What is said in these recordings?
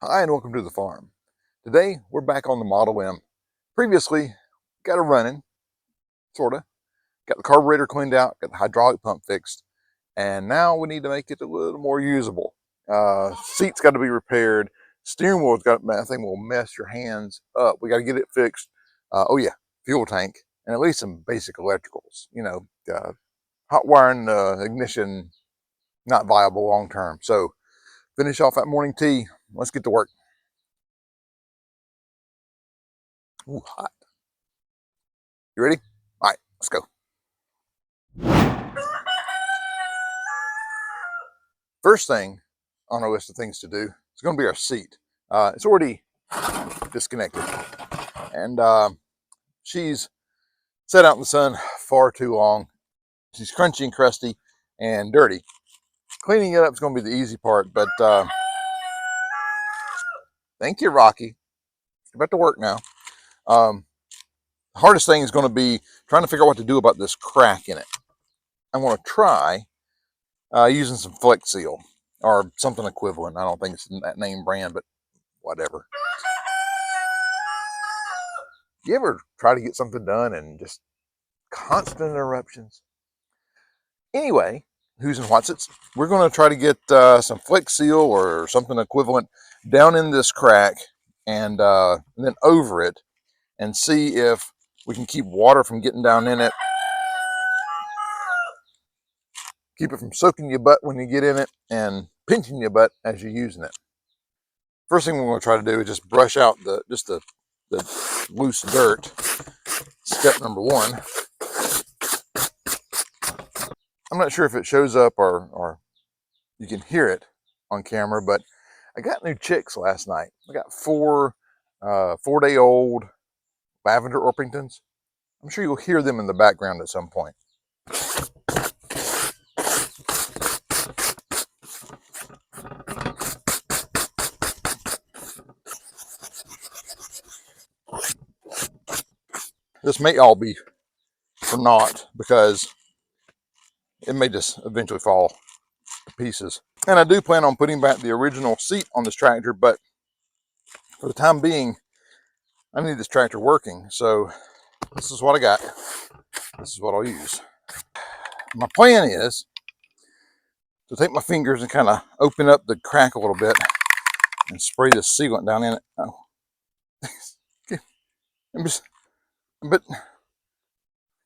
Hi and welcome to the farm. Today we're back on the Model M. Previously got it running, sorta. Got the carburetor cleaned out, got the hydraulic pump fixed, and now we need to make it a little more usable. Seat's got to be repaired. Steering wheel's got, that thing will mess your hands up. We got to get it fixed. Oh yeah, fuel tank and at least some basic electricals. Hot wiring, ignition, not viable long term. So finish off that morning tea. Let's get to work. Ooh, hot. You ready? All right, let's go. First thing on our list of things to do is going to be our seat. It's already disconnected, and she's set out in the sun far too long. She's crunchy and crusty and dirty. Cleaning it up is going to be the easy part, but thank you, Rocky. You're about to work now. The hardest thing is going to be trying to figure out what to do about this crack in it. I want to try using some Flex Seal or something equivalent. I don't think it's that name brand, but whatever. You ever try to get something done and just constant interruptions? Anyway, who's and what's it? We're going to try to get some Flex Seal or something equivalent down in this crack and then over it and see if we can keep water from getting down in it. Keep it from soaking your butt when you get in it and pinching your butt as you're using it. First thing we're going to try to do is just brush out the loose dirt. Step number one. I'm not sure if it shows up or you can hear it on camera, but I got new chicks last night. I got four 4-day-old lavender Orpingtons. I'm sure you'll hear them in the background at some point. This may all be for naught because it may just eventually fall to pieces. And I do plan on putting back the original seat on this tractor, but for the time being, I need this tractor working. So this is what I got. This is what I'll use. My plan is to take my fingers and kind of open up the crack a little bit and spray the sealant down in it. Oh. But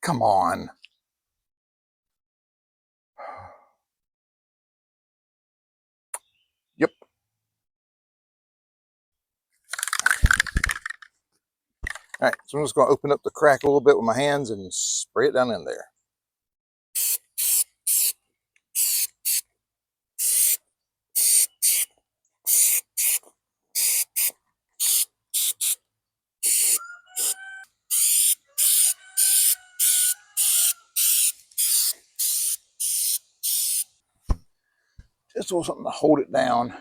come on. Yep. All right, so I'm just going to open up the crack a little bit with my hands and spray it down in there. Just a little something to hold it down.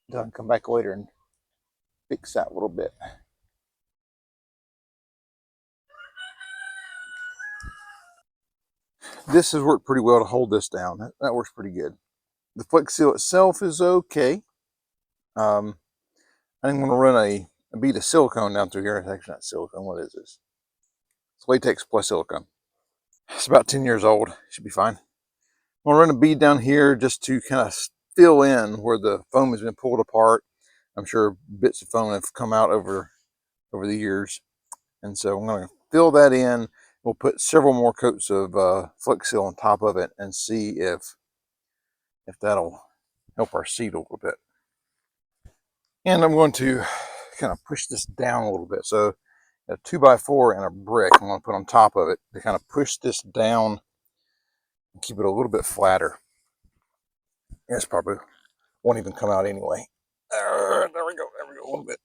Then I can come back later and fix that a little bit. This has worked pretty well to hold this down. That works pretty good. The Flex Seal itself is okay. I'm going to run a bead of silicone down through here. It's actually not silicone. What is this? It's latex plus silicone. It's about 10 years old. Should be fine. I'm going to run a bead down here just to kind of fill in where the foam has been pulled apart. I'm sure bits of foam have come out over the years. And so I'm going to fill that in. We'll put several more coats of Flex Seal on top of it and see if that'll help our seat a little bit. And I'm going to kind of push this down a little bit. So a 2x4 and a brick I'm going to put on top of it to kind of push this down and keep it a little bit flatter. This probably won't even come out anyway. There we go, a little bit.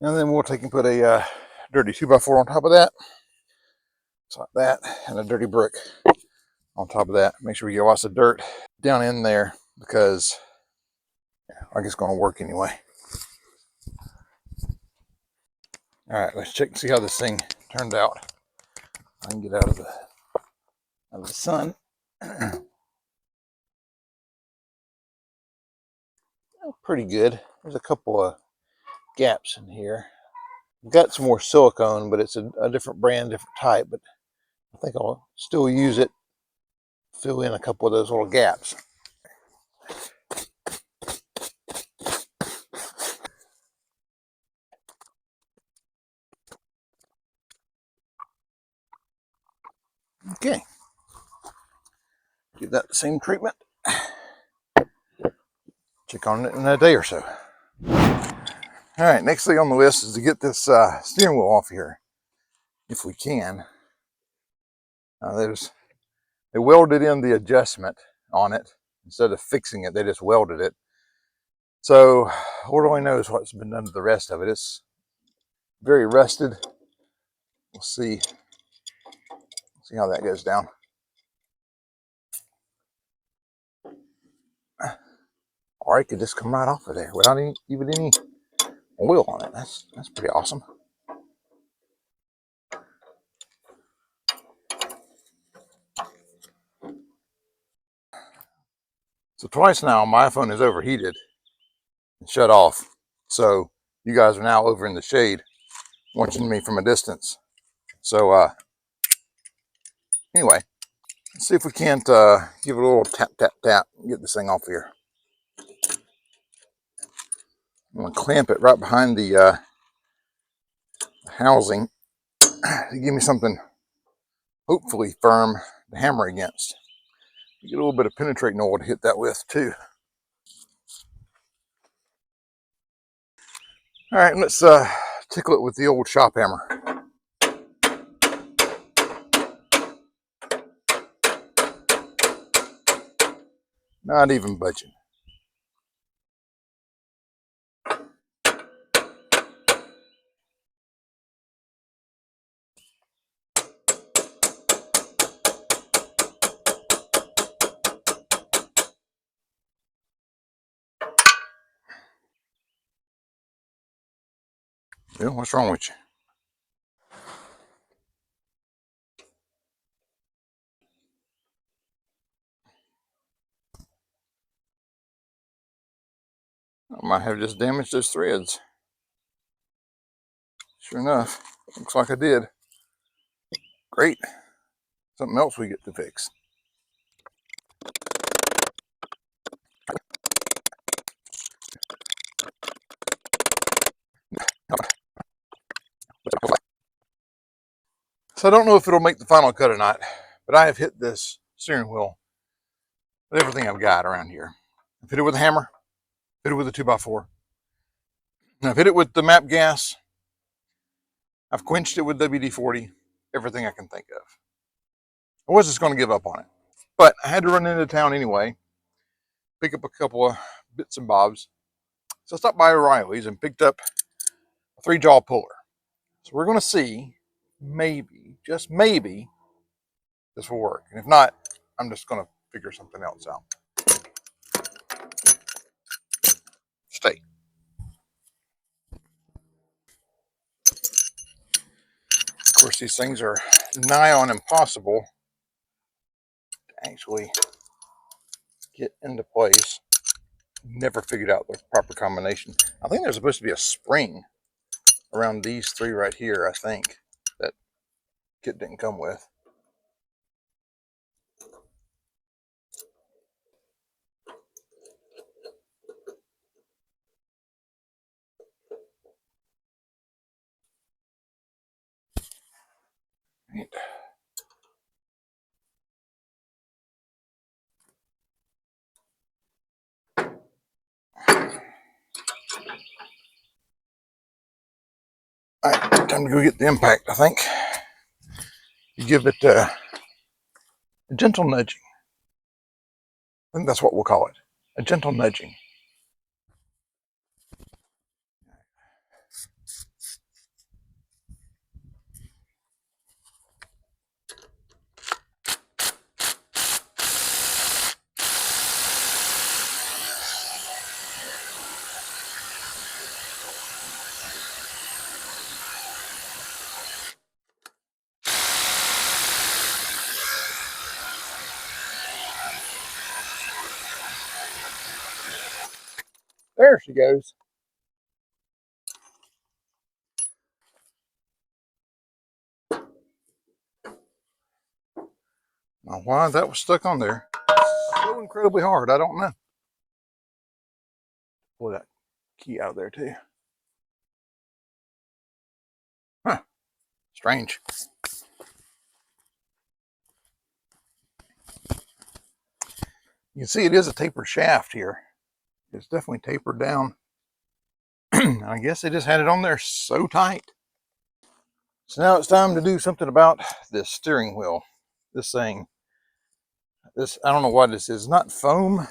And then we'll take and put a dirty 2x4 on top of that. Just like that, and a dirty brick on top of that. Make sure we get lots of dirt down in there because I think it's going to work anyway. All right, let's check and see how this thing turned out. I can get out of the sun. Pretty good. There's a couple of gaps in here. I've got some more silicone, but it's a different brand, different type. But I think I'll still use it, fill in a couple of those little gaps. Okay. Give that the same treatment. Check on it in a day or so. All right, next thing on the list is to get this steering wheel off here, if we can. They welded in the adjustment on it. Instead of fixing it, they just welded it. So Lord only knows what's been done to the rest of it. It's very rusted. We'll see how that goes down. Or it could just come right off of there without even any oil on it. That's pretty awesome. So twice now my phone is overheated and shut off. So you guys are now over in the shade watching me from a distance. So anyway, let's see if we can't give it a little tap, tap, tap and get this thing off here. I'm gonna clamp it right behind the housing to give me something hopefully firm to hammer against. Get a little bit of penetrating oil to hit that with too. All right, let's tickle it with the old shop hammer. Not even budging. Bill, what's wrong with you? I might have just damaged those threads. Sure enough, looks like I did. Great. Something else we get to fix. So I don't know if it'll make the final cut or not, but I have hit this steering wheel with everything I've got around here. I've hit it with a hammer, hit it with a 2x4. And I've hit it with the MAP gas. I've quenched it with WD-40, everything I can think of. I was just going to give up on it, but I had to run into town anyway, pick up a couple of bits and bobs. So I stopped by O'Reilly's and picked up a 3-jaw puller. So we're going to see, maybe, just maybe, this will work. And if not, I'm just going to figure something else out. Stay. Of course, these things are nigh on impossible to actually get into place. Never figured out the proper combination. I think there's supposed to be a spring around these 3 right here, I think, that kit didn't come with. Right. All right, time to go get the impact, I think. You give it a gentle nudging. I think that's what we'll call it, a gentle nudging. There she goes. Now, why that was stuck on there so incredibly hard, I don't know. Pull that key out of there too. Huh, strange. You can see it is a tapered shaft here. It's definitely tapered down. I guess they just had it on there so tight. So now it's time to do something about this steering wheel. This thing. This, I don't know what this is. It's not foam.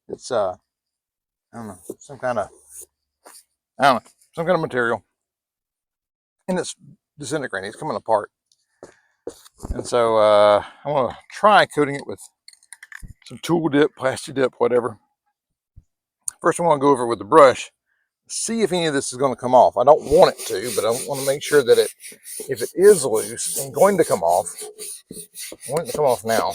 It's I don't know, some kind of, I don't know, some kind of material. And it's disintegrating. It's coming apart. And so I want to try coating it with some tool dip, plastic dip, whatever. First I want to go over it with the brush, see if any of this is going to come off. I don't want it to, but I want to make sure that if it is loose and going to come off, I want it to come off now.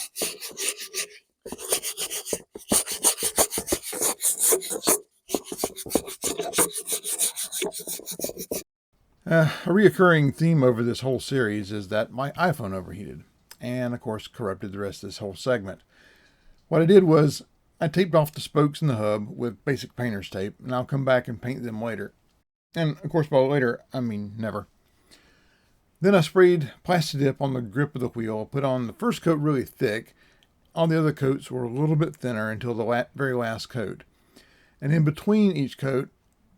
A reoccurring theme over this whole series is that my iPhone overheated and, of course, corrupted the rest of this whole segment. What I did was I taped off the spokes in the hub with basic painter's tape, and I'll come back and paint them later. And, of course, by later, I mean never. Then I sprayed plastic dip on the grip of the wheel, put on the first coat really thick. All the other coats were a little bit thinner until the very last coat. And in between each coat,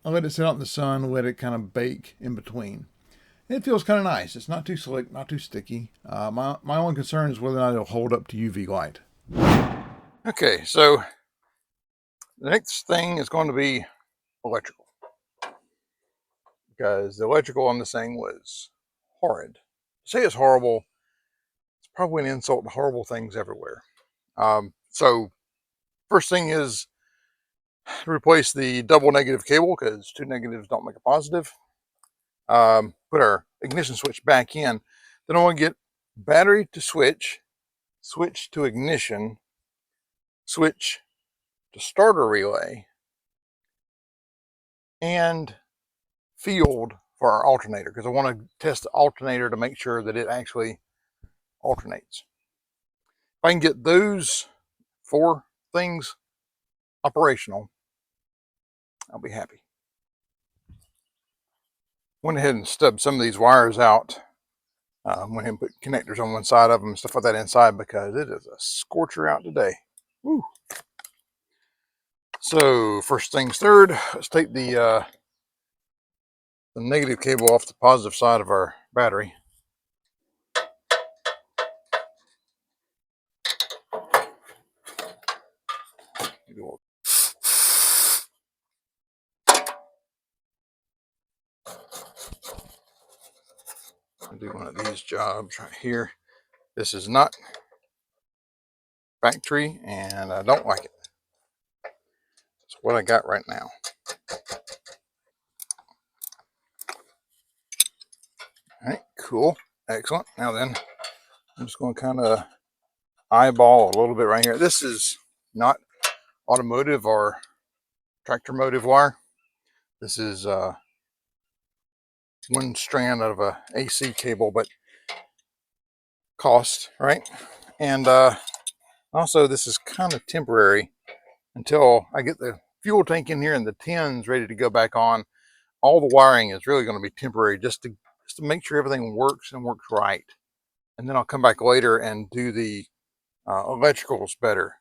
I let it sit out in the sun, let it kind of bake in between. It feels kind of nice. It's not too slick, not too sticky. My only concern is whether or not it'll hold up to UV light. Okay, so the next thing is going to be electrical. Because the electrical on this thing was horrid. To say it's horrible, it's probably an insult to horrible things everywhere. So first thing is replace the double negative cable, because two negatives don't make a positive. Put our ignition switch back in. Then I want to get battery to switch, switch to ignition, switch to starter relay, and field for our alternator, because I want to test the alternator to make sure that it actually alternates. If I can get those 4 things operational, I'll be happy. Went ahead and stubbed some of these wires out. Went ahead and put connectors on one side of them and stuff like that inside, because it is a scorcher out today. Woo. So first things third, let's take the negative cable off the positive side of our battery. I'll do one of these jobs right here. This is not factory, and I don't like it. It's what I got right now. All right, cool, excellent. Now then, I'm just going to kind of eyeball a little bit right here. This is not automotive or tractor motive wire. This is one strand out of a AC cable, but cost, right? And also this is kind of temporary until I get the fuel tank in here and the tins ready to go back on. All the wiring is really going to be temporary, just to make sure everything works and works right. And then I'll come back later and do the electricals better.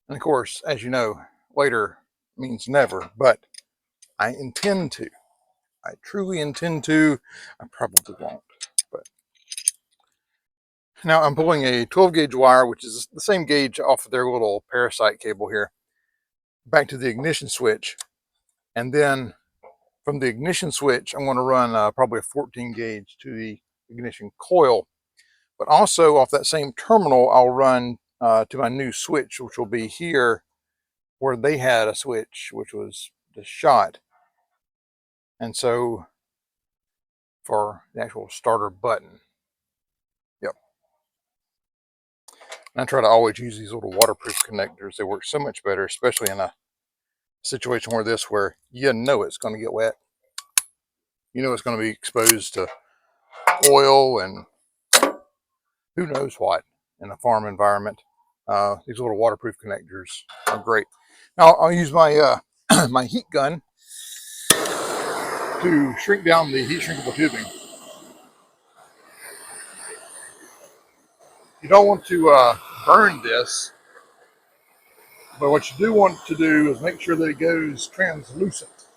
And of course, as you know, later means never, but I intend to. I truly intend to. I probably won't, but now I'm pulling a 12 gauge wire, which is the same gauge off of their little parasite cable here, back to the ignition switch. And then from the ignition switch, I'm going to run probably a 14 gauge to the ignition coil. But also off that same terminal, I'll run to my new switch, which will be here where they had a switch, which was the shot. And so for the actual starter button. Yep. And I try to always use these little waterproof connectors. They work so much better, especially in a situation where you know it's going to get wet. You know it's going to be exposed to oil and who knows what in a farm environment. These little waterproof connectors are great. Now I'll use my my heat gun to shrink down the heat shrinkable tubing. You don't want to burn this, but what you do want to do is make sure that it goes translucent.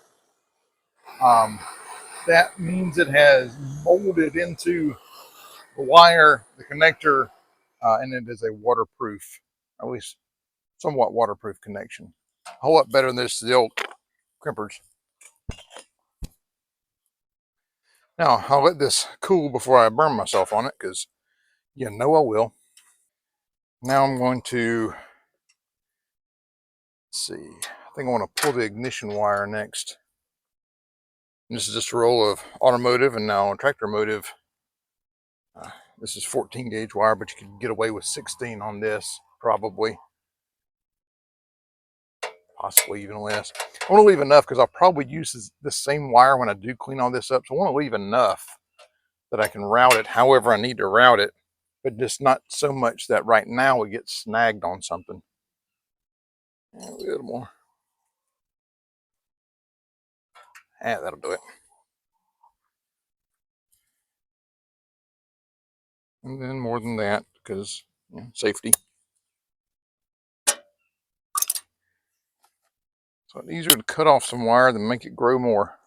That means it has molded into the wire, the connector, and it is a waterproof, at least somewhat waterproof connection. A whole lot better than this, the old crimpers. Now, I'll let this cool before I burn myself on it, because you know I will. Now I'm going to, let's see, I think I want to pull the ignition wire next. And this is just a roll of automotive and now tractor motive. This is 14 gauge wire, but you can get away with 16 on this, probably. Possibly even less. I want to leave enough because I'll probably use this same wire when I do clean all this up. So I want to leave enough that I can route it however I need to route it, but just not so much that right now it gets snagged on something. A little more. That'll do it. And then more than that, because safety. So it's easier to cut off some wire than make it grow more.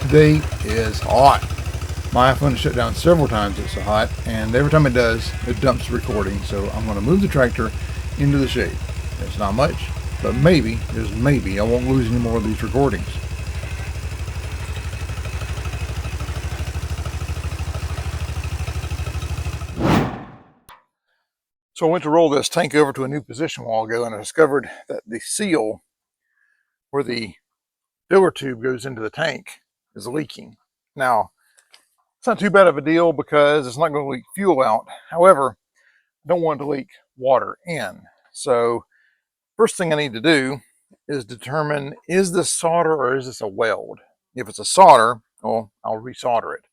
Today is hot. My iPhone has shut down several times, it's so hot, and every time it does, it dumps the recording. So I'm going to move the tractor into the shade. It's not much, but maybe, just maybe, I won't lose any more of these recordings. So I went to roll this tank over to a new position a while ago, and I discovered that the seal where the filler tube goes into the tank is leaking. Now, it's not too bad of a deal because it's not going to leak fuel out. However, I don't want it to leak water in. So first thing I need to do is determine, is this solder or is this a weld? If it's a solder, well, I'll resolder it.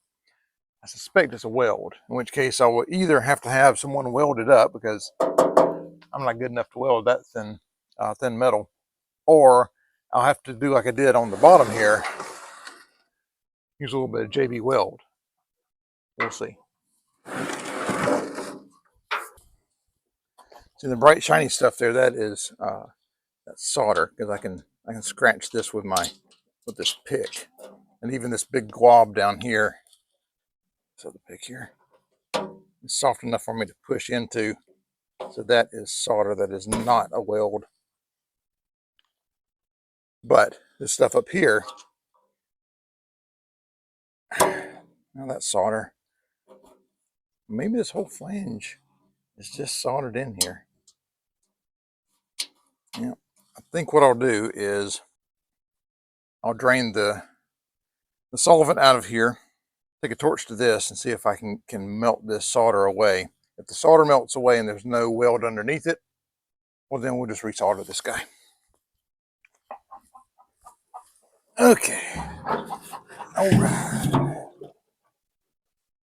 I suspect it's a weld, in which case I will either have to have someone weld it up because I'm not good enough to weld that thin metal, or I'll have to do like I did on the bottom here, use a little bit of JB Weld. We'll see. See the bright shiny stuff there, that is that's solder, because I can scratch this with this pick, and even this big glob down here. So the pick here is soft enough for me to push into. So that is solder, that is not a weld. But this stuff up here, now that's solder. Maybe this whole flange is just soldered in here. Yeah, I think what I'll do is I'll drain the solvent out of here, take a torch to this, and see if I can melt this solder away. If the solder melts away and there's no weld underneath it, well, then we'll just resolder this guy. Okay. All right.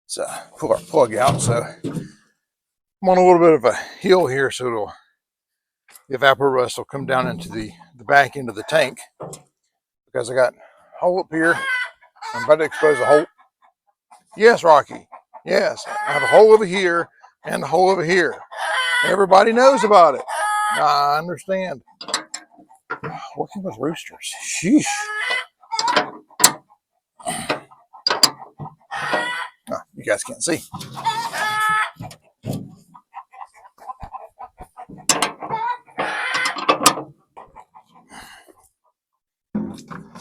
So pull our plug out. So I'm on a little bit of a hill here, so the evapor rust will come down into the back end of the tank, because I got a hole up here. I'm about to expose a hole. Yes, Rocky. Yes, I have a hole over here and a hole over here. Everybody knows about it. I understand. Working with roosters. Sheesh. Oh, you guys can't see.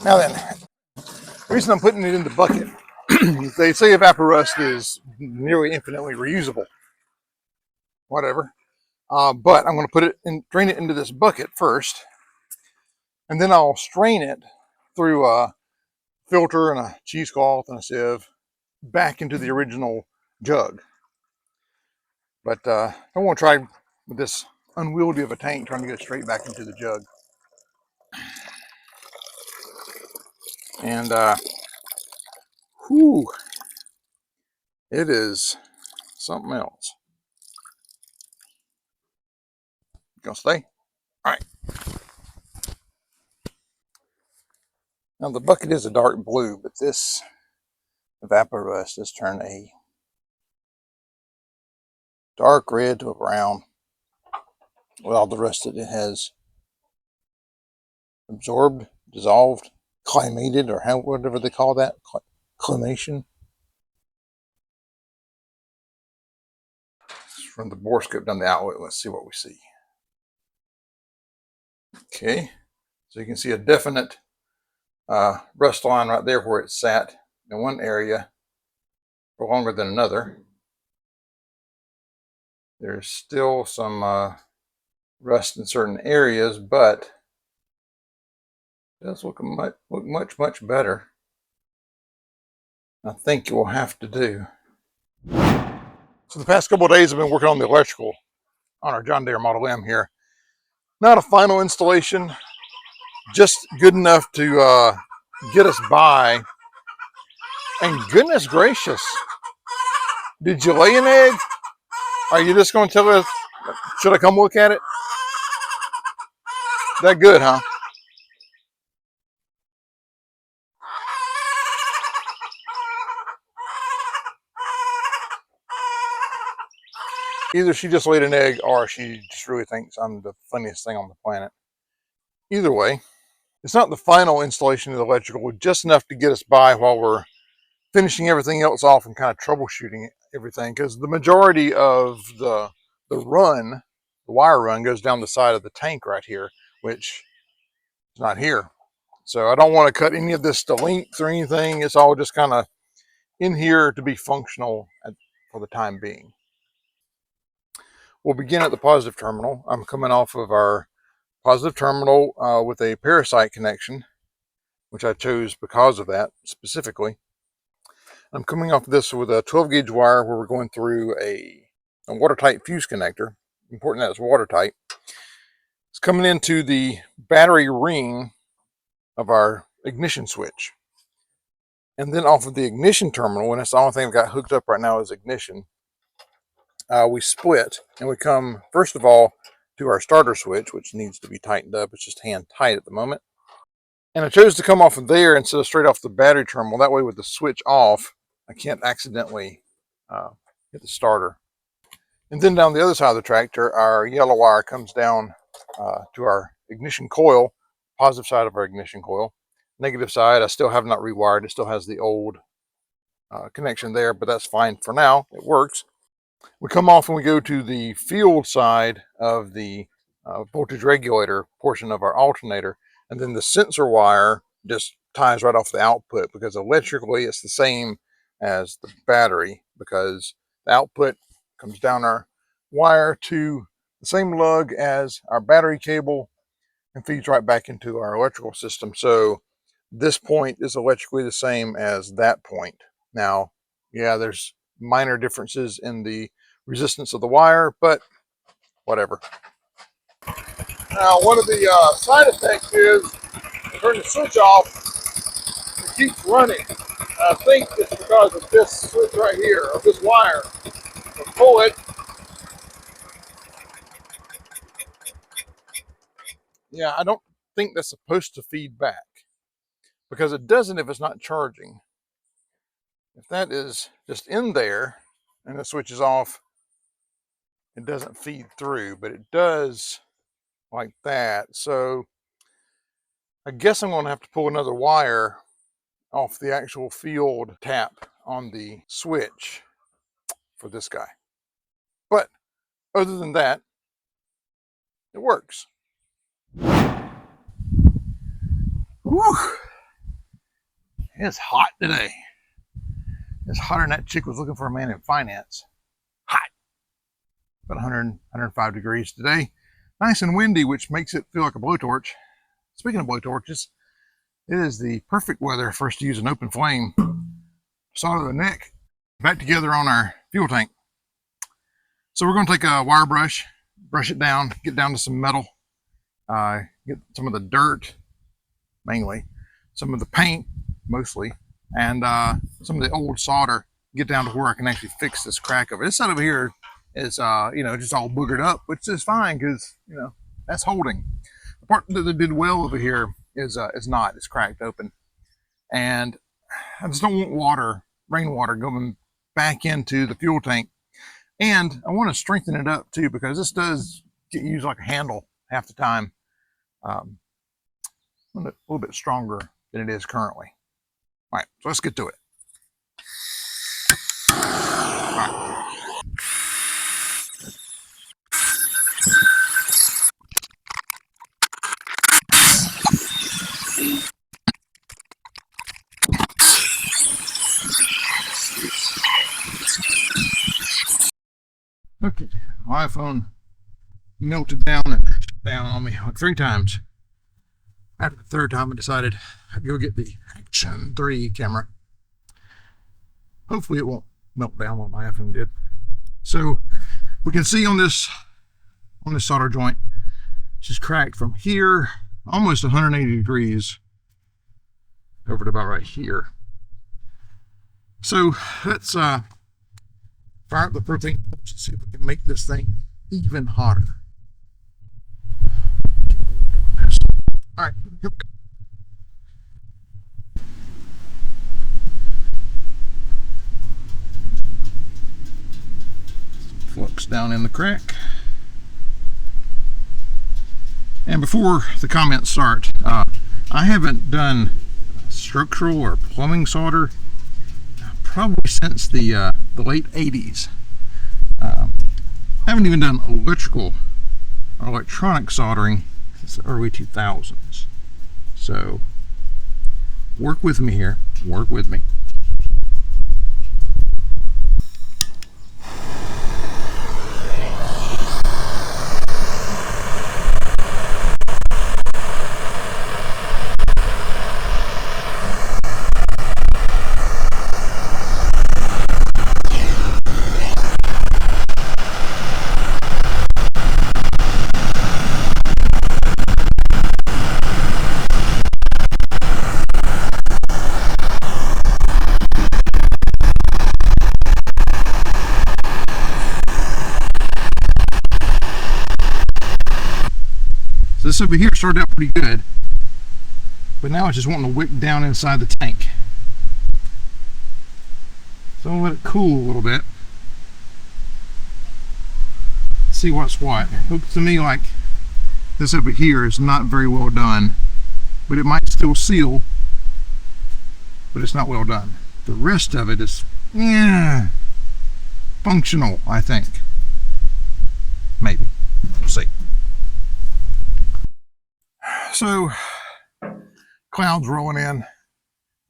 Now then, the reason I'm putting it in the bucket, they say evapor rust is nearly infinitely reusable. Whatever. But I'm going to put it in, drain it into this bucket first, and then I'll strain it through a filter and a cheesecloth and a sieve back into the original jug. But I want to try with this unwieldy of a tank, trying to get it straight back into the jug. And whew, it is something else. You gonna stay? All right. Now the bucket is a dark blue, but this evaporust has turned a dark red to a brown. With all the rest of it has absorbed, dissolved, climated, or whatever they call that, climation. From the borescope down the outlet, let's see what we see. Okay, so you can see a definite rust line right there where it sat in one area for longer than another. There's still some rust in certain areas, but it does look much better. I think it will have to do. So the past couple of days I've been working on the electrical on our John Deere Model M here. Not a final installation, just good enough to get us by. And goodness gracious, did you lay an egg? Are you just going to tell us, should I come look at it? That good, huh? Either she just laid an egg or she just really thinks I'm the funniest thing on the planet. Either way, it's not the final installation of the electrical, just enough to get us by while we're finishing everything else off and kind of troubleshooting everything, because the majority of the wire run goes down the side of the tank right here, which is not here. So I don't want to cut any of this to length or anything. It's all just kind of in here to be functional for the time being. We'll begin at the positive terminal. I'm coming off of our positive terminal with a parasite connection, which I chose because of that specifically. I'm coming off of this with a 12 gauge wire where we're going through a watertight fuse connector. Important that it's watertight. It's coming into the battery ring of our ignition switch. And then off of the ignition terminal, and that's the only thing I've got hooked up right now is ignition, we split and we come, first of all, to our starter switch, which needs to be tightened up. It's just hand tight at the moment. And I chose to come off of there instead of straight off the battery terminal. That way with the switch off, I can't accidentally hit the starter. And then down the other side of the tractor, our yellow wire comes down to our ignition coil, positive side of our ignition coil. Negative side, I still have not rewired. It still has the old connection there, but that's fine for now. It works. We come off and we go to the field side of the voltage regulator portion of our alternator, and then the sensor wire just ties right off the output, because electrically it's the same as the battery, because the output comes down our wire to the same lug as our battery cable and feeds right back into our electrical system. So this point is electrically the same as that point. Now, yeah, there's minor differences in the resistance of the wire, but whatever. Now, one of the side effects is turn the switch off, it keeps running. I think it's because of this switch right here, or this wire. So pull it. Yeah, I don't think that's supposed to feed back, because it doesn't if it's not charging. If that is just in there and the switch is off, it doesn't feed through, but it does like that. So I guess I'm going to have to pull another wire off the actual field tap on the switch for this guy. But other than that, it works. Whew. It's hot today. It's hotter than that chick was looking for a man in finance. Hot. About 100, 105 degrees today. Nice and windy, which makes it feel like a blowtorch. Speaking of blowtorches, it is the perfect weather for us to use an open flame. Solder the neck. Back together on our fuel tank. So we're going to take a wire brush, brush it down, get down to some metal, get some of the dirt, mainly, some of the paint, mostly, and some of the old solder, get down to where I can actually fix this crack over. This side over here is, just all boogered up, which is fine because, that's holding. The part that they did well over here is not. It's cracked open. And I just don't want water, rainwater, going back into the fuel tank. And I want to strengthen it up too, because this does get used like a handle half the time. A little bit stronger than it is currently. All right, so let's get to it. All right. Okay, my iPhone melted down and down on me like 3 times. After the 3rd time, I decided I'd go get the Action 3 camera. Hopefully it won't melt down like my iPhone did. So we can see on this solder joint, it's just cracked from here almost 180 degrees over to about right here. So let's fire up the propane and see if we can make this thing even hotter. All right, here we go. Flux down in the crack. And before the comments start, I haven't done structural or plumbing solder probably since the late 80s. I haven't even done electrical or electronic soldering since the early 2000s. So work with me here, work with me. So this over here started out pretty good, but now it's just wanting to wick down inside the tank. So I'm gonna let it cool a little bit. See what's what. It looks to me like this over here is not very well done, but it might still seal, but it's not well done. The rest of it is functional, I think. Maybe. We'll see. So, clouds rolling in,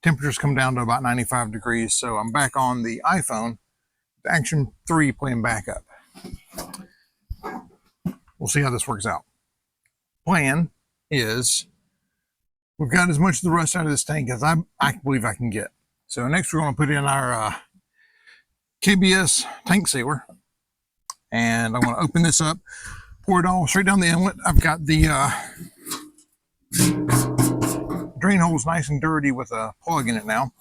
temperatures come down to about 95 degrees, so I'm back on the iPhone, the Action 3 playing backup. We'll see how this works out. Plan is, we've got as much of the rust out of this tank as I believe I can get. So next we're going to put in our KBS tank sealer, and I'm going to open this up, pour it all straight down the inlet. I've got the drain hole's nice and dirty with a plug in it now.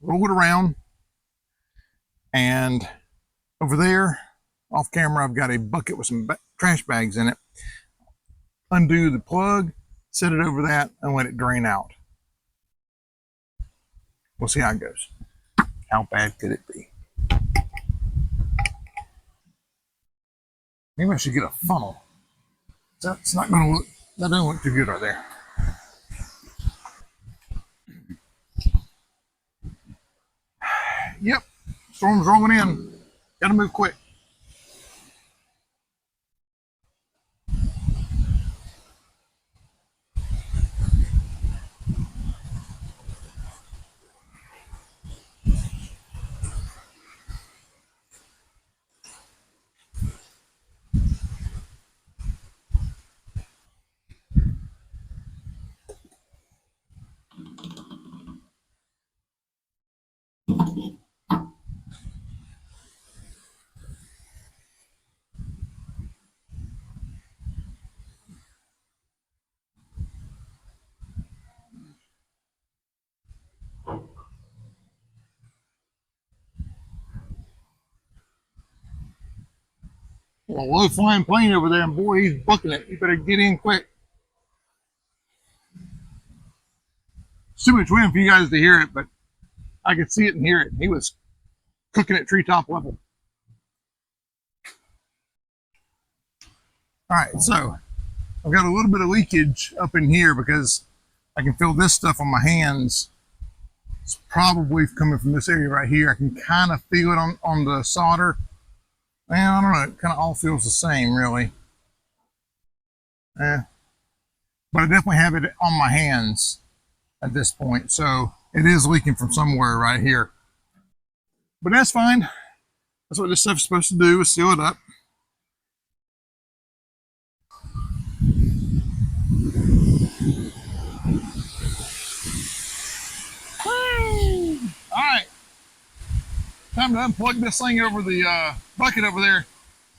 Roll it around, and over there, off camera, I've got a bucket with some trash bags in it. Undo the plug, set it over that, and let it drain out. We'll see how it goes. How bad could it be? Maybe I should get a funnel. That's not going to look, that doesn't look too good right there. Yep, storm's rolling in. Gotta move quick. A low flying plane over there, and boy, he's booking it. You better get in quick. It's too much wind for you guys to hear it, but I could see it and hear it. He was cooking at treetop level. All right, so I've got a little bit of leakage up in here because I can feel this stuff on my hands. It's probably coming from this area right here. I can kind of feel it on the solder. Well, I don't know, it kind of all feels the same, really. But I definitely have it on my hands at this point, so it is leaking from somewhere right here. But that's fine. That's what this stuff's supposed to do, is seal it up. Alright, time to unplug this thing over the bucket over there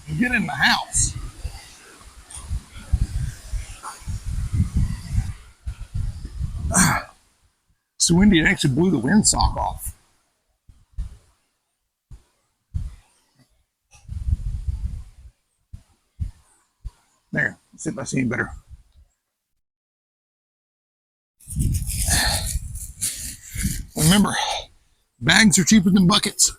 and get in the house. So windy, it actually blew the windsock off. There, let's see if I see any better. Remember, bags are cheaper than buckets.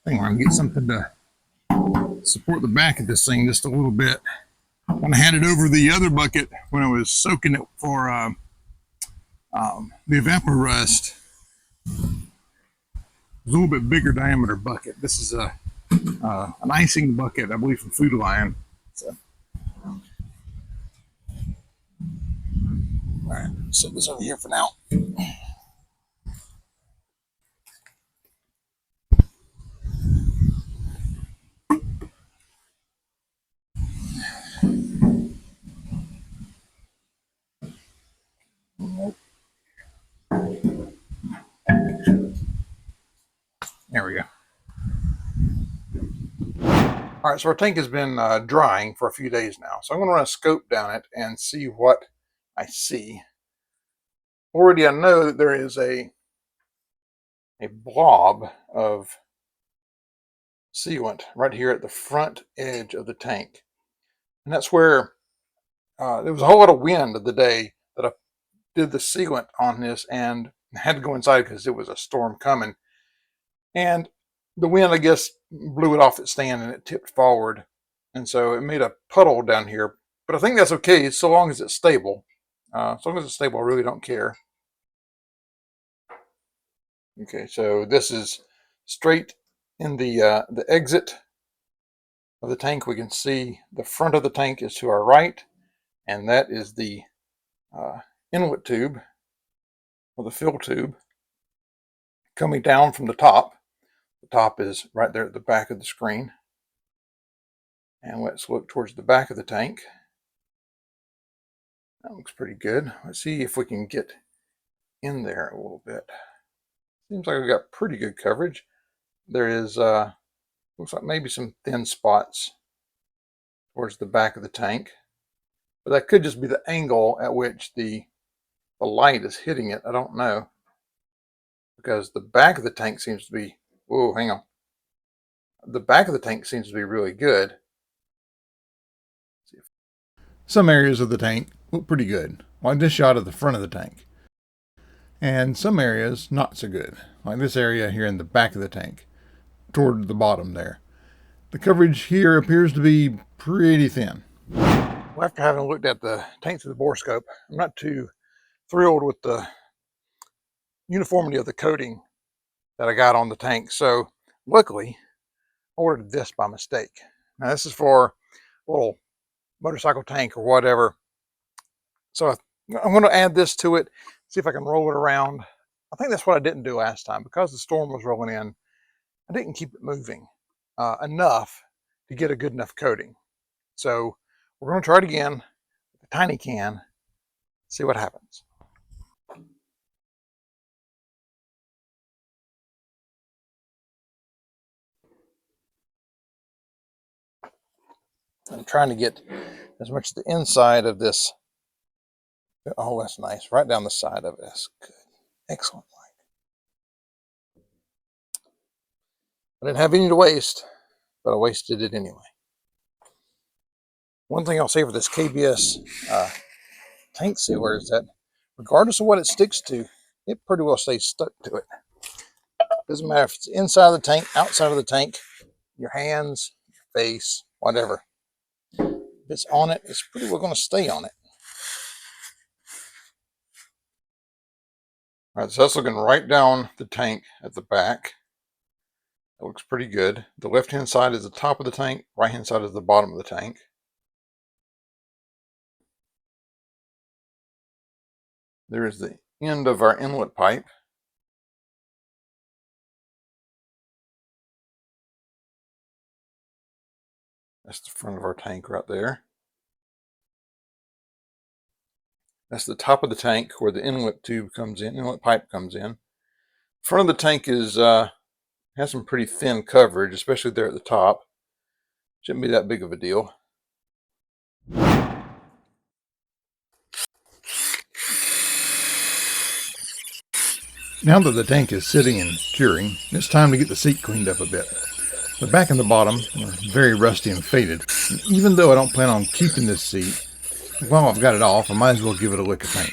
I think we're gonna get something to support the back of this thing just a little bit. When I had it over the other bucket, when I was soaking it for the evaporust, it was a little bit bigger diameter bucket. This is an icing bucket, I believe, from Food Lion. So, all right, set this over here for now. There we go. All right, so our tank has been drying for a few days now. So I'm going to run a scope down it and see what I see. Already I know that there is a blob of sealant right here at the front edge of the tank. And that's where there was a whole lot of wind the day that I did the sealant on this and had to go inside because it was a storm coming. And the wind, I guess, blew it off its stand and it tipped forward. And so it made a puddle down here. But I think that's okay so long as it's stable. As long as it's stable, I really don't care. Okay, so this is straight in the exit of the tank. We can see the front of the tank is to our right, and that is the inlet tube, or the fill tube, coming down from the top. The top is right there at the back of the screen. And let's look towards the back of the tank. That looks pretty good. Let's see if we can get in there a little bit. Seems like we've got pretty good coverage. There is, looks like maybe some thin spots towards the back of the tank. But that could just be the angle at which the light is hitting it. I don't know. Because the back of the tank seems to be, whoa, hang on. The back of the tank seems to be really good. Some areas of the tank look pretty good, like this shot of the front of the tank. And some areas not so good, like this area here in the back of the tank, toward the bottom there. The coverage here appears to be pretty thin. Well, after having looked at the tank through the borescope, I'm not too thrilled with the uniformity of the coating that I got on the tank. So luckily, I ordered this by mistake. Now this is for a little motorcycle tank or whatever. So I'm going to add this to it, see if I can roll it around. I think that's what I didn't do last time. Because the storm was rolling in, I didn't keep it moving enough to get a good enough coating. So we're going to try it again with a tiny can, see what happens. I'm trying to get as much of the inside of this. Oh, that's nice. Right down the side of it. That's good. Excellent. I didn't have any to waste, but I wasted it anyway. One thing I'll say for this KBS tank sealer is that regardless of what it sticks to, it pretty well stays stuck to it. Doesn't matter if it's inside of the tank, outside of the tank, your hands, your face, whatever. If it's on it, it's pretty well going to stay on it. All right, so that's looking right down the tank at the back. That looks pretty good. The left-hand side is the top of the tank, right-hand side is the bottom of the tank. There is the end of our inlet pipe. That's the front of our tank right there. That's the top of the tank where the inlet tube comes in, inlet pipe comes in. Front of the tank is has some pretty thin coverage, especially there at the top. Shouldn't be that big of a deal. Now that the tank is sitting and curing, it's time to get the seat cleaned up a bit. The back and the bottom are very rusty and faded. And even though I don't plan on keeping this seat, while I've got it off, I might as well give it a lick of paint.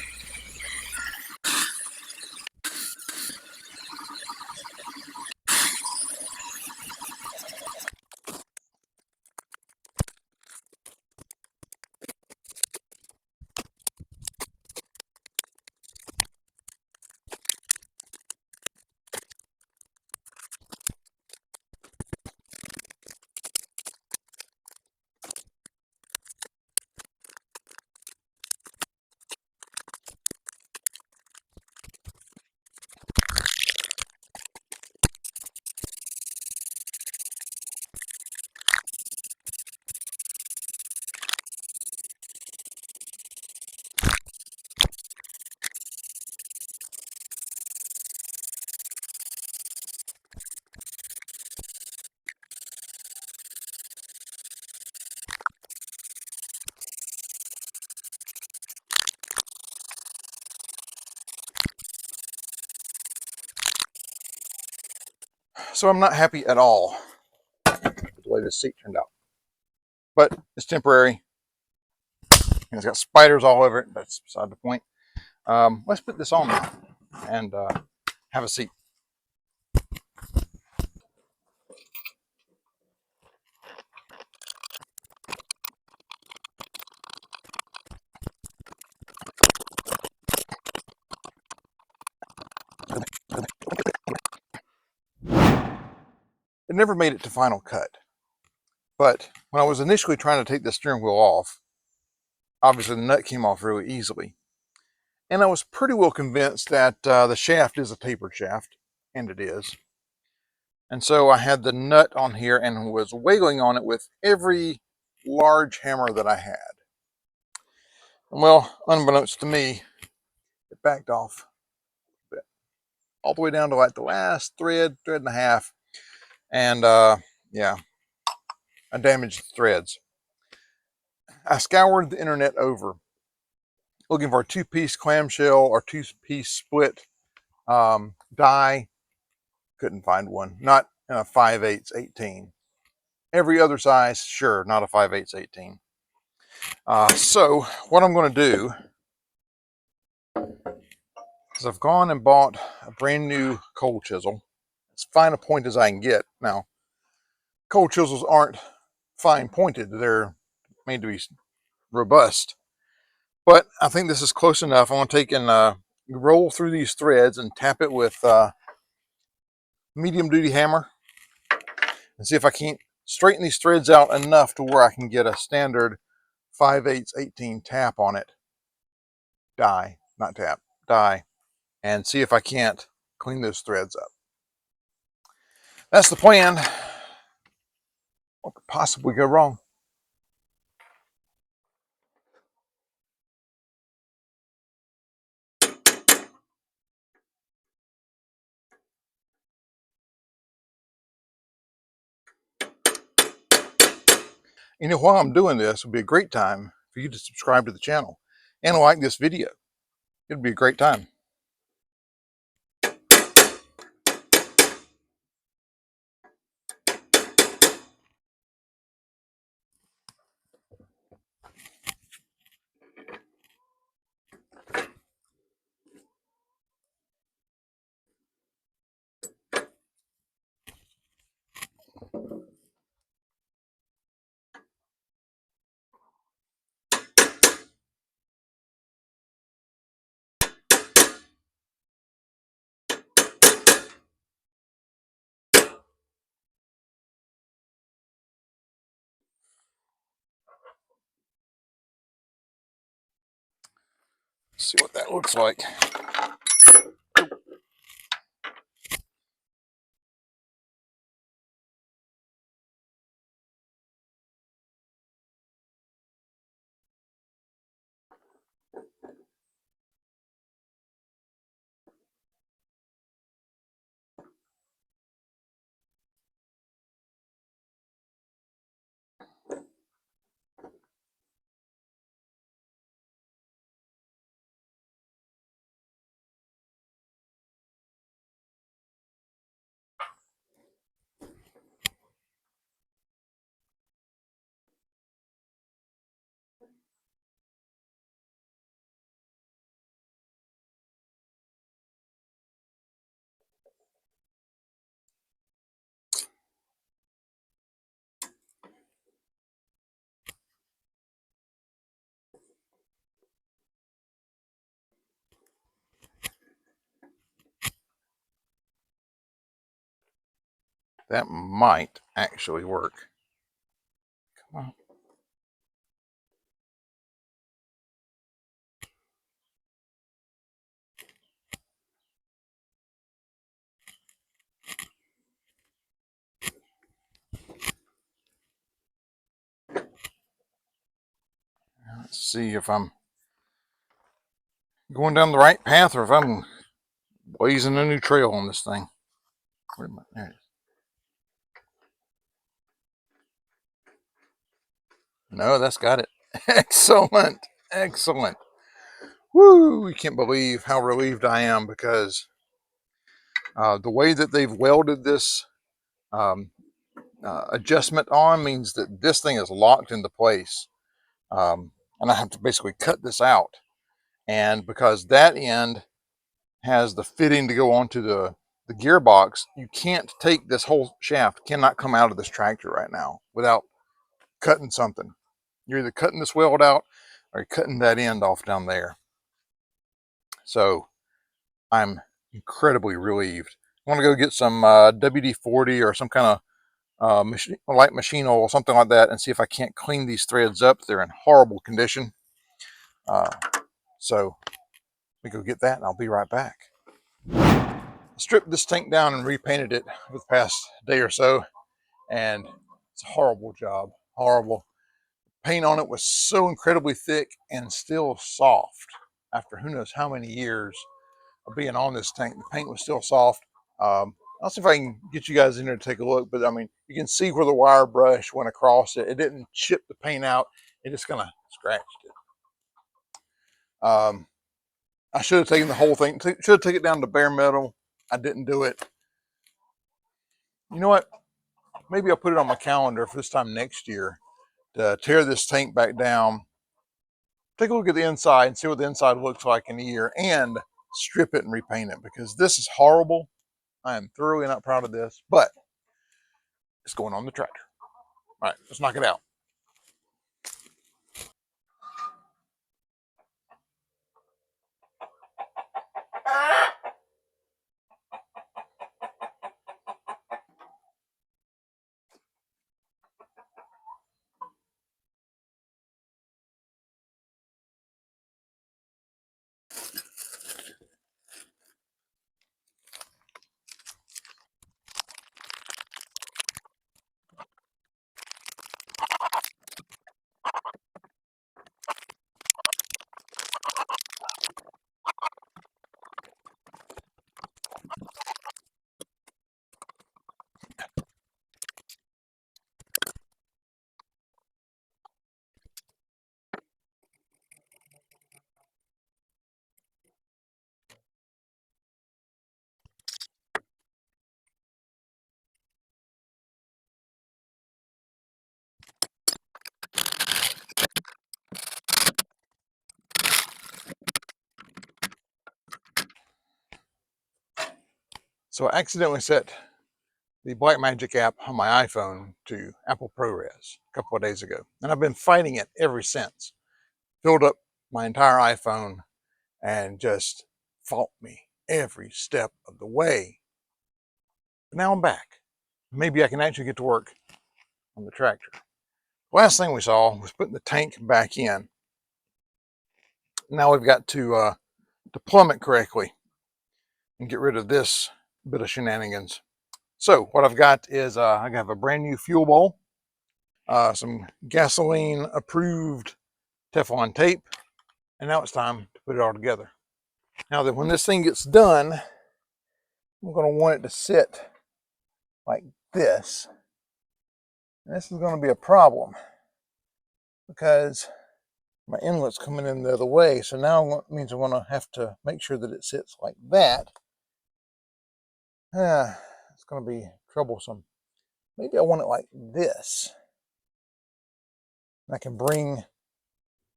So I'm not happy at all with the way this seat turned out. But it's temporary. It's got spiders all over it. That's beside the point. Let's put this on now and have a seat. It never made it to final cut. But when I was initially trying to take the steering wheel off, obviously the nut came off really easily. And I was pretty well convinced that the shaft is a tapered shaft, and it is. And so I had the nut on here and was wiggling on it with every large hammer that I had. And well, unbeknownst to me, it backed off a bit, all the way down to like the last thread and a half. And yeah, I damaged the threads. I scoured the internet over looking for a two-piece clamshell or two-piece split die. Couldn't find one. Not in a 5/8 18. Every other size, sure, not a 5/8 18. So what I'm going to do is I've gone and bought a brand new cold chisel, as fine a point as I can get. Now, cold chisels aren't fine pointed; they're made to be robust. But I think this is close enough. I'm going to take and roll through these threads and tap it with medium duty hammer and see if I can't straighten these threads out enough to where I can get a standard 5/8 18 tap on it. Die, not tap, die. And see if I can't clean those threads up. That's the plan. What could possibly go wrong? You know, while I'm doing this, would be a great time for you to subscribe to the channel and like this video. It'd be a great time. Let's see what that looks like. That might actually work. Come on. Let's see if I'm going down the right path or if I'm blazing a new trail on this thing. Where am I? There it is. No, that's got it. Excellent. Excellent. Woo! You can't believe how relieved I am because the way that they've welded this um, adjustment on means that this thing is locked into place. And I have to basically cut this out. And because that end has the fitting to go onto the gearbox, you can't take this whole shaft, cannot come out of this tractor right now without cutting something. You're either cutting this weld out or you're cutting that end off down there. So I'm incredibly relieved. I want to go get some WD-40 or some kind of light machine oil, something like that, and see if I can't clean these threads up. They're in horrible condition. So we go get that and I'll be right back. I stripped this tank down and repainted it for the past day or so, and it's a horrible job. Horrible. Paint on it was so incredibly thick and still soft after who knows how many years of being on this tank. The paint was still soft. I'll see if I can get you guys in there to take a look, but I mean, you can see where the wire brush went across it. It didn't chip the paint out. It just kind of scratched it. I should have taken the whole thing, should have taken it down to bare metal. I didn't do it. You know what? Maybe I'll put it on my calendar for this time next year to tear this tank back down, take a look at the inside and see what the inside looks like in a year, and strip it and repaint it, because this is horrible. I am thoroughly not proud of this, but it's going on the tractor. All right, let's knock it out. So I accidentally set the Blackmagic app on my iPhone to Apple ProRes a couple of days ago, and I've been fighting it ever since. Filled up my entire iPhone and just fought me every step of the way. But now I'm back. Maybe I can actually get to work on the tractor. Last thing we saw was putting the tank back in. Now we've got to plumb it correctly and get rid of this bit of shenanigans. So what I've got is I have a brand new fuel bowl, some gasoline approved Teflon tape, and now it's time to put it all together. Now that when this thing gets done, I'm going to want it to sit like this. And this is going to be a problem because my inlet's coming in the other way. So now it means I'm going to have to make sure that it sits like that. It's going to be troublesome. Maybe I want it like this. And I can bring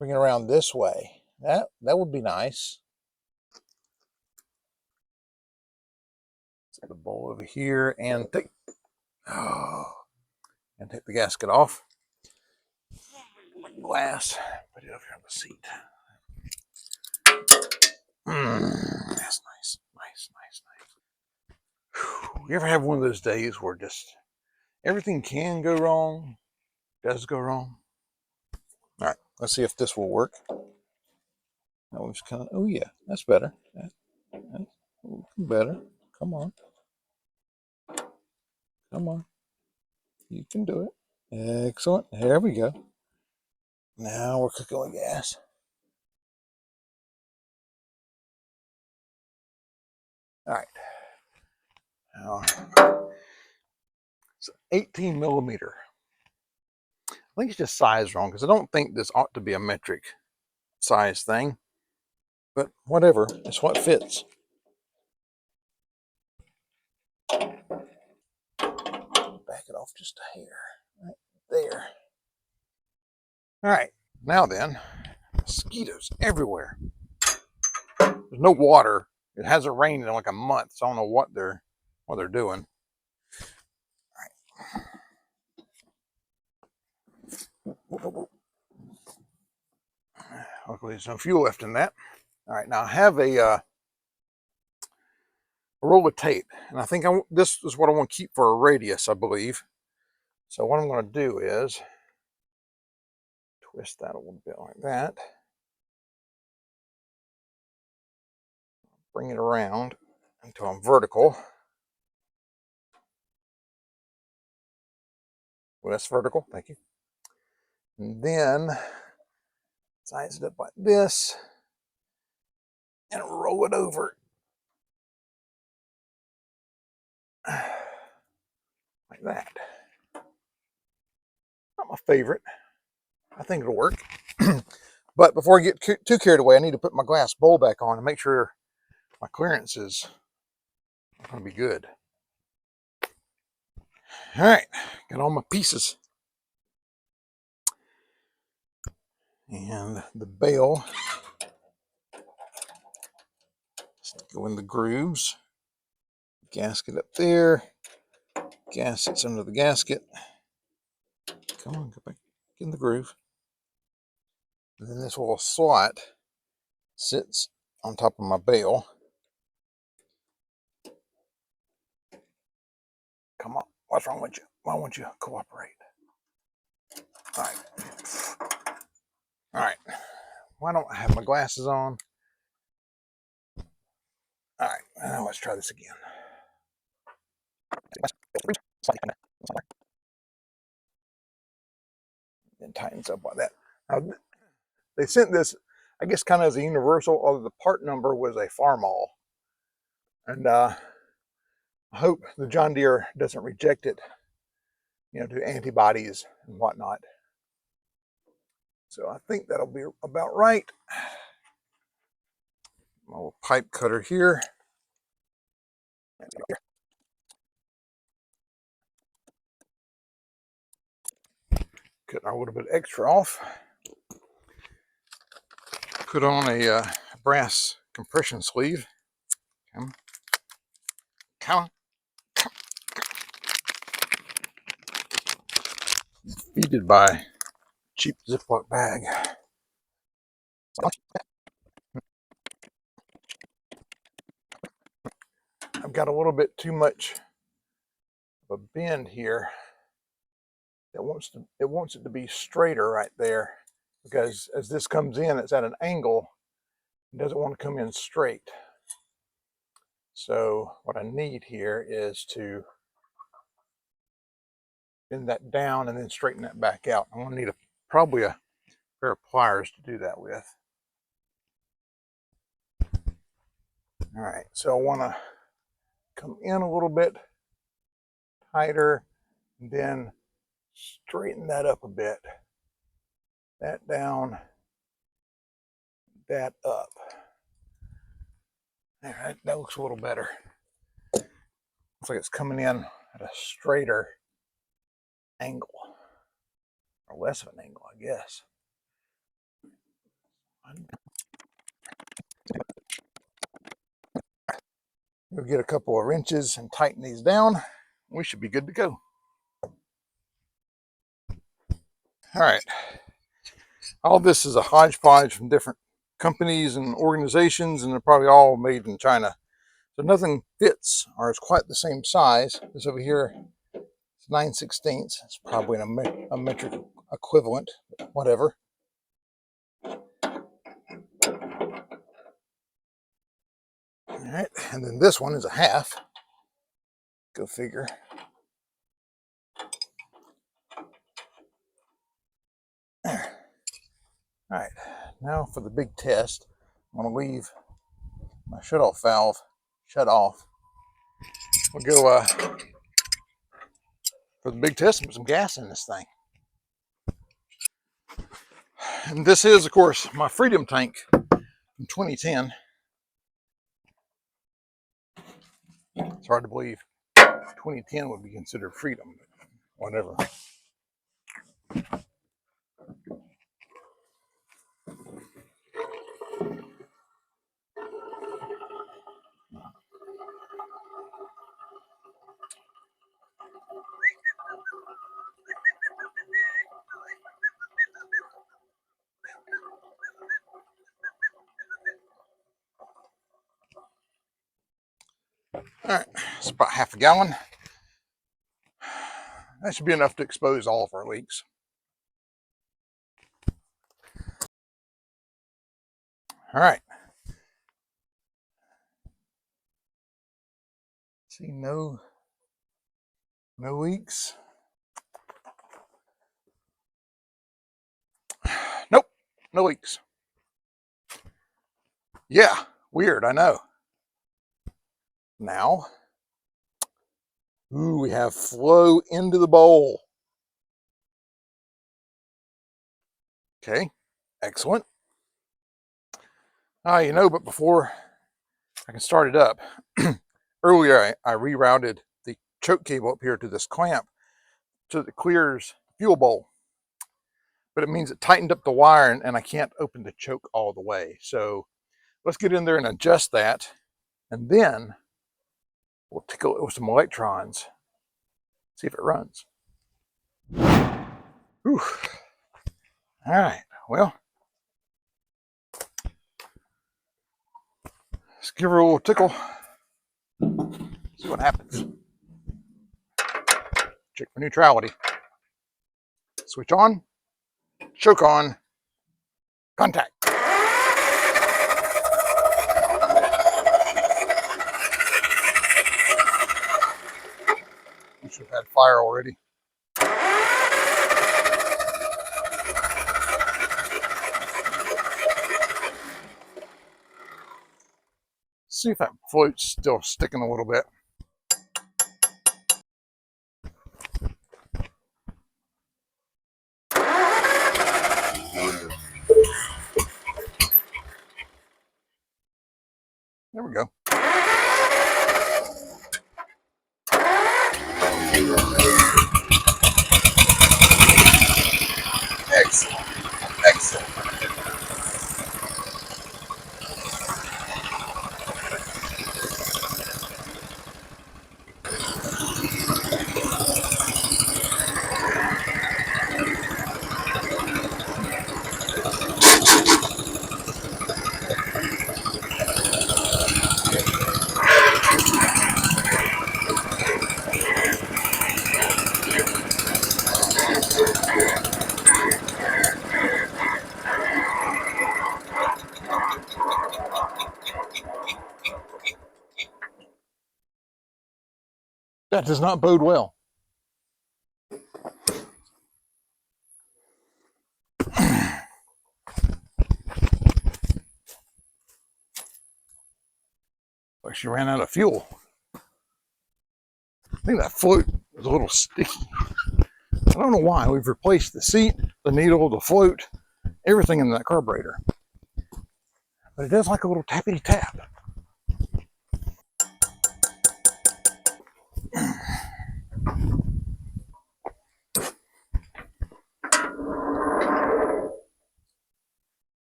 it around this way. That would be nice. Set the bowl over here and take the gasket off. Glass. Put it over here on the seat. That's nice. Nice. Whew. You ever have one of those days where just everything can go wrong, does go wrong? All right, let's see if this will work. That was kind of, oh yeah, that's better. That's better. Come on. You can do it. Excellent. There we go. Now we're cooking with gas. All right. Now, it's 18 millimeter. I think it's just size wrong because I don't think this ought to be a metric size thing. But whatever, it's what fits. Back it off just a hair. Right there. All right. Now then, mosquitoes everywhere. There's no water. It hasn't rained in like a month, so I don't know what they're doing. All right. Luckily, there's no fuel left in that. All right, now I have a roll of tape, and I think this is what I want to keep for a radius, I believe. So what I'm going to do is twist that a little bit like that. Bring it around until I'm vertical. Well, that's vertical, thank you. And then size it up like this and roll it over like that. Not my favorite. I think it'll work. But before I get too carried away, I need to put my glass bowl back on and make sure my clearance is going to be good. All right, got all my pieces. And the bale, just go in the grooves. Gasket up there. Gaskets under the gasket. Come on, go back in the groove. And then this little slot sits on top of my bale. Come on, what's wrong with you? Why won't you cooperate? All right. All right. Why don't I have my glasses on? All right, now let's try this again. And tightens up like that. Now, they sent this, I guess, kind of as a universal, although the part number was a Farmall. And I hope the John Deere doesn't reject it, to antibodies and whatnot. So I think that'll be about right. My little pipe cutter here. Cut a little bit extra off. Put on a brass compression sleeve. Come on. Defeated by cheap Ziploc bag. I've got a little bit too much of a bend here. It wants it to be straighter right there, because as this comes in, it's at an angle. It doesn't want to come in straight. So what I need here is to bend that down and then straighten that back out. I'm going to need probably a pair of pliers to do that with. All right, so I want to come in a little bit tighter and then straighten that up a bit. That down, that up. All right, that looks a little better. Looks like it's coming in at a straighter angle, or less of an angle, I guess. We'll get a couple of wrenches and tighten these down. We should be good to go. All right. All this is a hodgepodge from different companies and organizations, and they're probably all made in China. So nothing fits or is quite the same size. This over here is 9/16. It's probably a metric equivalent, but whatever. All right, and then this one is a half. Go figure. There. All right, now for the big test. I'm going to leave my shut-off valve shut off. We'll go for the big test and put some gas in this thing. And this is, of course, my Freedom tank from 2010. It's hard to believe 2010 would be considered Freedom, but whatever. All right, it's about half a gallon. That should be enough to expose all of our leaks. All right. See, no leaks. Nope, no leaks. Yeah, weird, I know. Now, ooh, we have flow into the bowl. Okay, excellent. You know, but before I can start it up, earlier I rerouted the choke cable up here to this clamp so that it clears fuel bowl. But it means it tightened up the wire and I can't open the choke all the way. So let's get in there and adjust that, and then we'll tickle it with some electrons, see if it runs. Whew. All right, well, let's give her a little tickle, see what happens. Check for neutrality. Switch on, choke on, contact. We should have had fire already. See if that float's still sticking a little bit. There we go. Excellent. Excellent. That does not bode well. Like she ran out of fuel. I think that float was a little sticky. I don't know why. We've replaced the seat, the needle, the float, everything in that carburetor. But it does like a little tappity tap.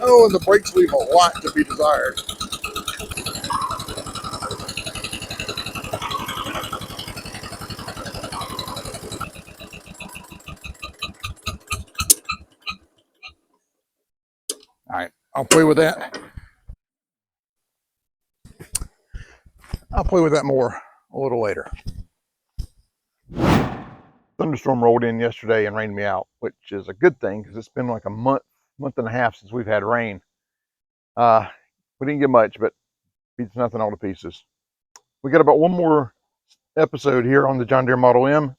Oh, and the brakes leave a lot to be desired. All right, I'll play with that. I'll play with that more a little later. Thunderstorm rolled in yesterday and rained me out, which is a good thing because it's been like a month and a half since we've had rain. We didn't get much, but beats nothing all to pieces. We got about one more episode here on the John Deere Model M.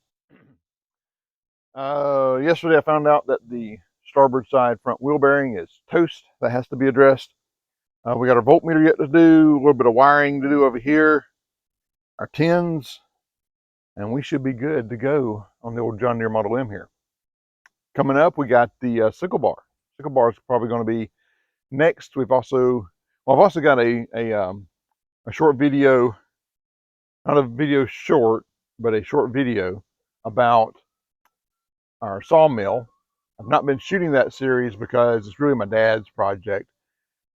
Yesterday I found out that the starboard side front wheel bearing is toast. That has to be addressed. We got our voltmeter yet to do, a little bit of wiring to do over here, our tins, and we should be good to go on the old John Deere Model M here. Coming up, we got the sickle bar. Sickle bar is probably going to be next. I've also got a short video, not a video short, but a short video about our sawmill. I've not been shooting that series because it's really my dad's project.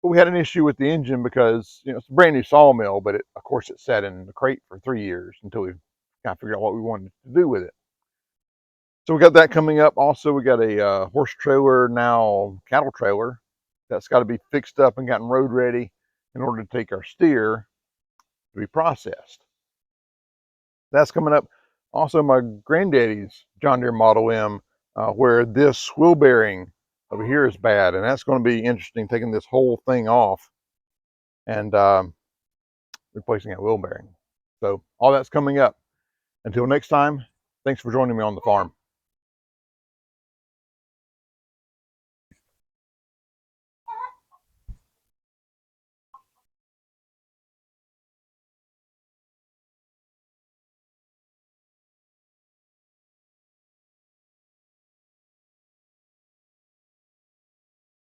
But we had an issue with the engine because, you know, it's a brand new sawmill, but of course it sat in the crate for 3 years until we kind of figured out what we wanted to do with it. So we got that coming up. Also, we got a horse trailer, now cattle trailer, that's got to be fixed up and gotten road ready in order to take our steer to be processed. That's coming up. Also, my granddaddy's John Deere Model M, where this wheel bearing over here is bad, and that's going to be interesting, taking this whole thing off and replacing that wheel bearing. So all that's coming up. Until next time, thanks for joining me on the farm.